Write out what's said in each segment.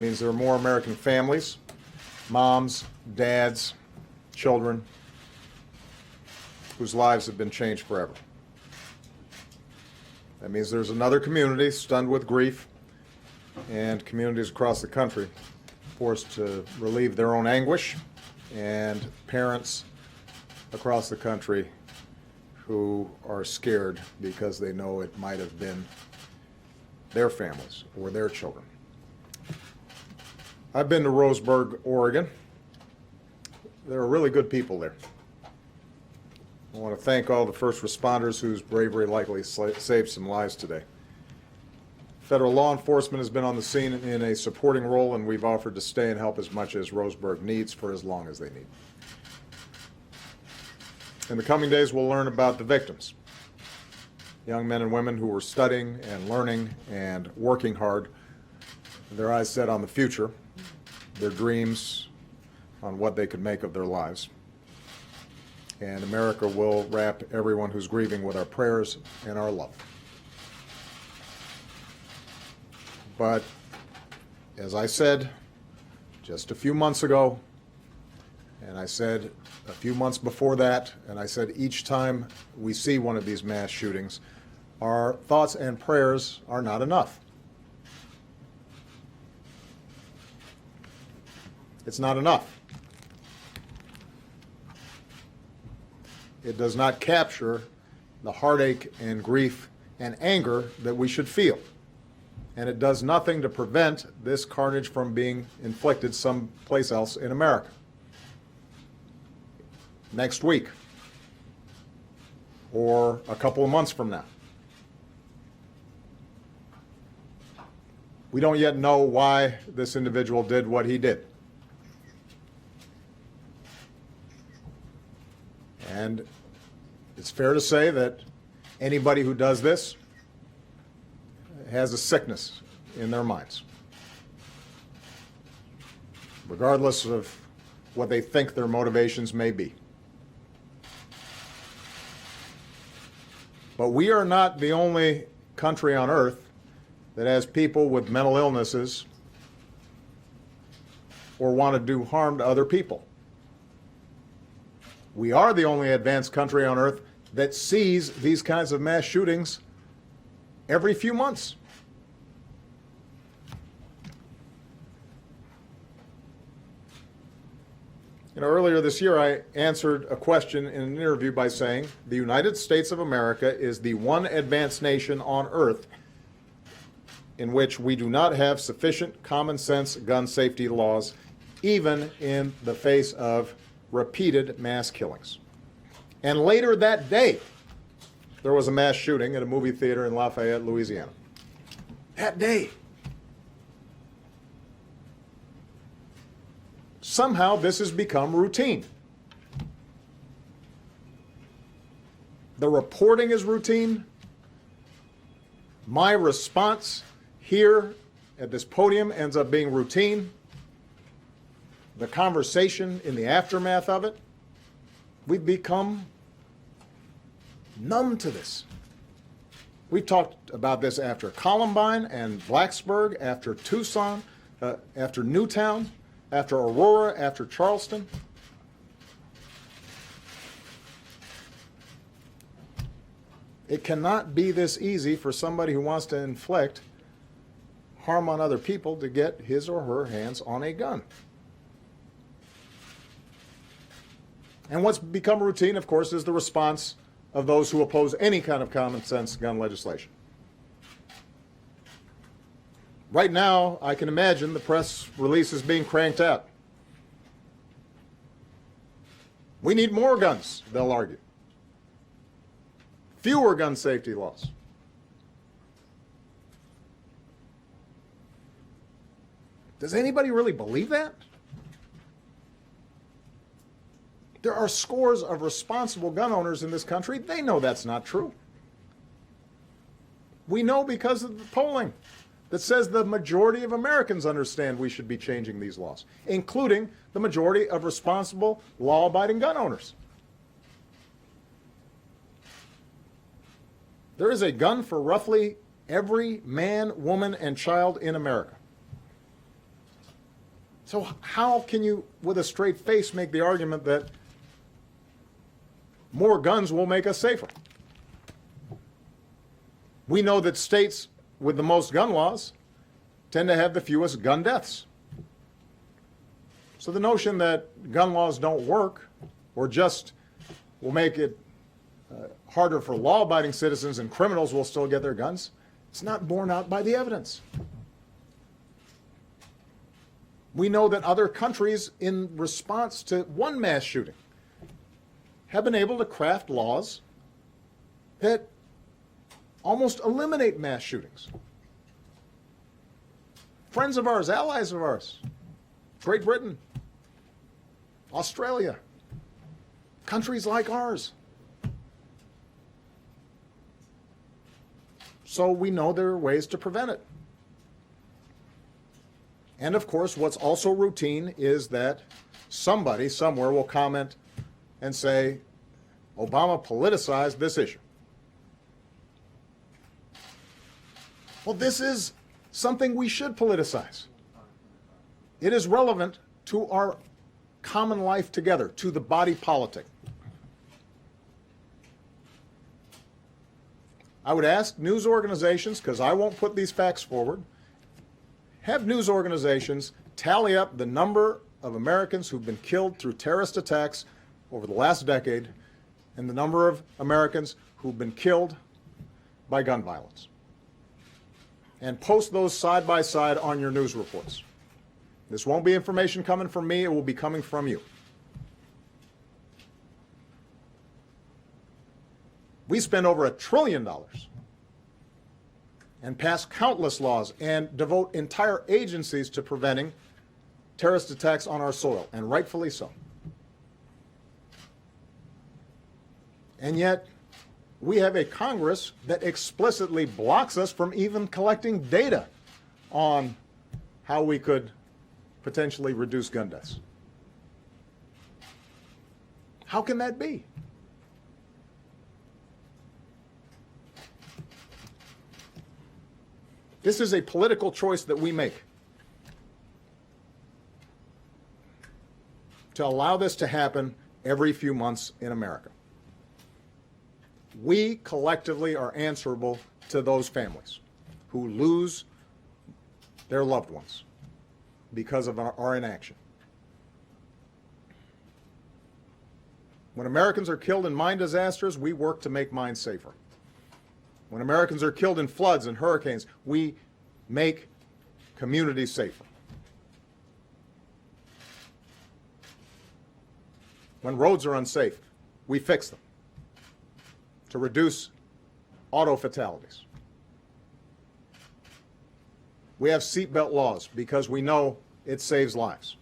It means there are more American families, moms, dads, children, whose lives have been changed forever. That means there's another community stunned with grief, and communities across the country forced to relieve their own anguish, and parents across the country who are scared because they know it might have been their families or their children. I've been to Roseburg, Oregon. There are really good people there. I want to thank all the first responders whose bravery likely saved some lives today. Federal law enforcement has been on the scene in a supporting role, and we've offered to stay and help as much as Roseburg needs for as long as they need. In the coming days, we'll learn about the victims, young men and women who were studying and learning and working hard, their eyes set on the future, their dreams on what they could make of their lives. And America will wrap everyone who's grieving with our prayers and our love. But as I said just a few months ago, and I said a few months before that, and I said each time we see one of these mass shootings, our thoughts and prayers are not enough. It's not enough. It does not capture the heartache and grief and anger that we should feel. And it does nothing to prevent this carnage from being inflicted someplace else in America. Next week, or a couple of months from now. We don't yet know why this individual did what he did. And it's fair to say that anybody who does this has a sickness in their minds, regardless of what they think their motivations may be. But we are not the only country on earth that has people with mental illnesses or want to do harm to other people. We are the only advanced country on earth that sees these kinds of mass shootings every few months. Earlier this year, I answered a question in an interview by saying, the United States of America is the one advanced nation on earth in which we do not have sufficient common sense gun safety laws, even in the face of repeated mass killings. And later that day, there was a mass shooting at a movie theater in Lafayette, Louisiana. That day. Somehow this has become routine. The reporting is routine. My response here at this podium ends up being routine. The conversation in the aftermath of it, we've become numb to this. We've talked about this after Columbine and Blacksburg, after Tucson, after Newtown, after Aurora, after Charleston. It cannot be this easy for somebody who wants to inflict harm on other people to get his or her hands on a gun. And what's become routine, of course, is the response of those who oppose any kind of common sense gun legislation. Right now, I can imagine the press releases being cranked out. We need more guns, they'll argue. Fewer gun safety laws. Does anybody really believe that? There are scores of responsible gun owners in this country. They know that's not true. We know because of the polling that says the majority of Americans understand we should be changing these laws, including the majority of responsible, law-abiding gun owners. There is a gun for roughly every man, woman, and child in America. So how can you, with a straight face, make the argument that more guns will make us safer? We know that states with the most gun laws tend to have the fewest gun deaths. So the notion that gun laws don't work or just will make it harder for law-abiding citizens and criminals will still get their guns, it's not borne out by the evidence. We know that other countries, in response to one mass shooting, have been able to craft laws that almost eliminate mass shootings. Friends of ours, allies of ours, Great Britain, Australia, countries like ours. So we know there are ways to prevent it. And of course, what's also routine is that somebody somewhere will comment and say, Obama politicized this issue. Well, this is something we should politicize. It is relevant to our common life together, to the body politic. I would ask news organizations, because I won't put these facts forward, have news organizations tally up the number of Americans who've been killed through terrorist attacks over the last decade and the number of Americans who've been killed by gun violence. And post those side by side on your news reports. This won't be information coming from me, it will be coming from you. We spend over $1 trillion and pass countless laws and devote entire agencies to preventing terrorist attacks on our soil, and rightfully so. And yet, we have a Congress that explicitly blocks us from even collecting data on how we could potentially reduce gun deaths. How can that be? This is a political choice that we make to allow this to happen every few months in America. We collectively are answerable to those families who lose their loved ones because of our inaction. When Americans are killed in mine disasters, we work to make mines safer. When Americans are killed in floods and hurricanes, we make communities safer. When roads are unsafe, we fix them to reduce auto fatalities. We have seatbelt laws because we know it saves lives.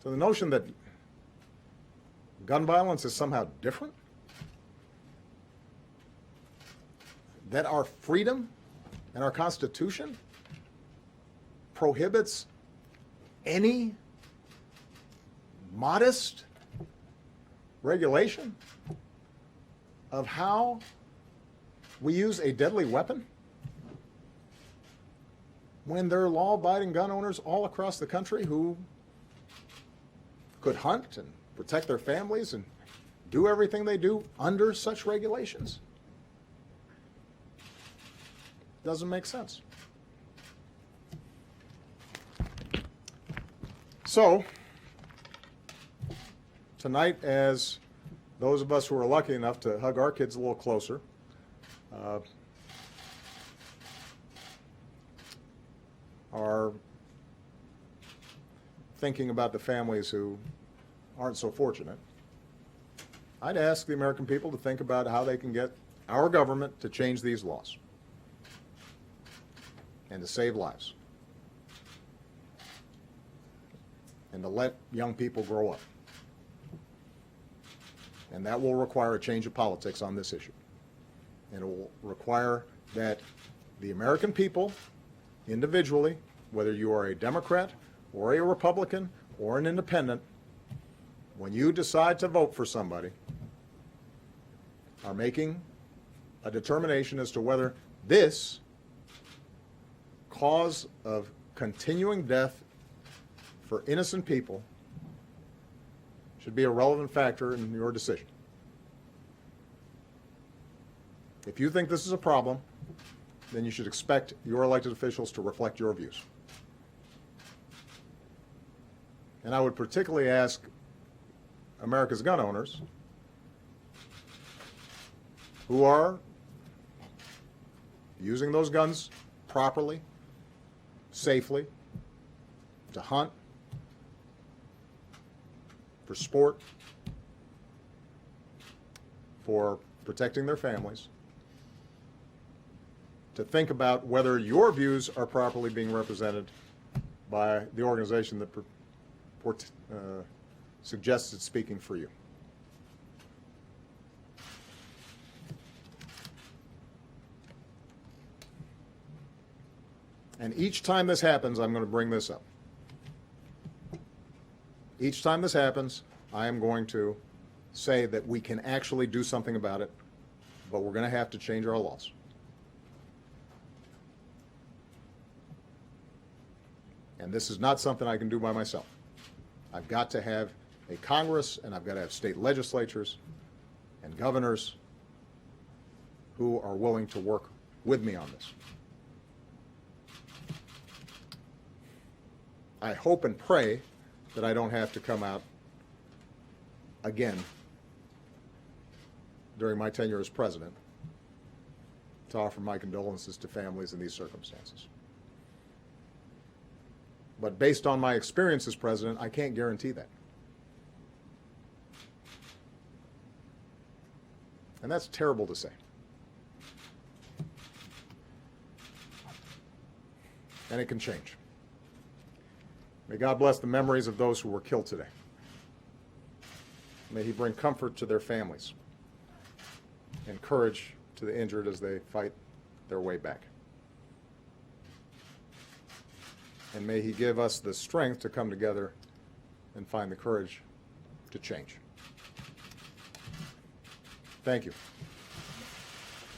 So the notion that gun violence is somehow different, that our freedom and our Constitution prohibits any modest regulation of how we use a deadly weapon, when there are law-abiding gun owners all across the country who could hunt and protect their families and do everything they do under such regulations. Doesn't make sense. So, tonight, as those of us who are lucky enough to hug our kids a little closer, are thinking about the families who aren't so fortunate, I'd ask the American people to think about how they can get our government to change these laws and to save lives and to let young people grow up. And that will require a change of politics on this issue. And it will require that the American people, individually, whether you are a Democrat or a Republican or an independent, when you decide to vote for somebody, are making a determination as to whether this cause of continuing death for innocent people should be a relevant factor in your decision. If you think this is a problem, then you should expect your elected officials to reflect your views. And I would particularly ask America's gun owners who are using those guns properly, safely, to hunt, for sport, for protecting their families, to think about whether your views are properly being represented by the organization that suggests it's speaking for you. And each time this happens, I'm going to bring this up. Each time this happens, I am going to say that we can actually do something about it, but we're going to have to change our laws. And this is not something I can do by myself. I've got to have a Congress, and I've got to have state legislatures and governors who are willing to work with me on this. I hope and pray that I don't have to come out again during my tenure as president to offer my condolences to families in these circumstances. But based on my experience as president, I can't guarantee that. And that's terrible to say. And it can change. May God bless the memories of those who were killed today. May He bring comfort to their families and courage to the injured as they fight their way back. And may He give us the strength to come together and find the courage to change. Thank you.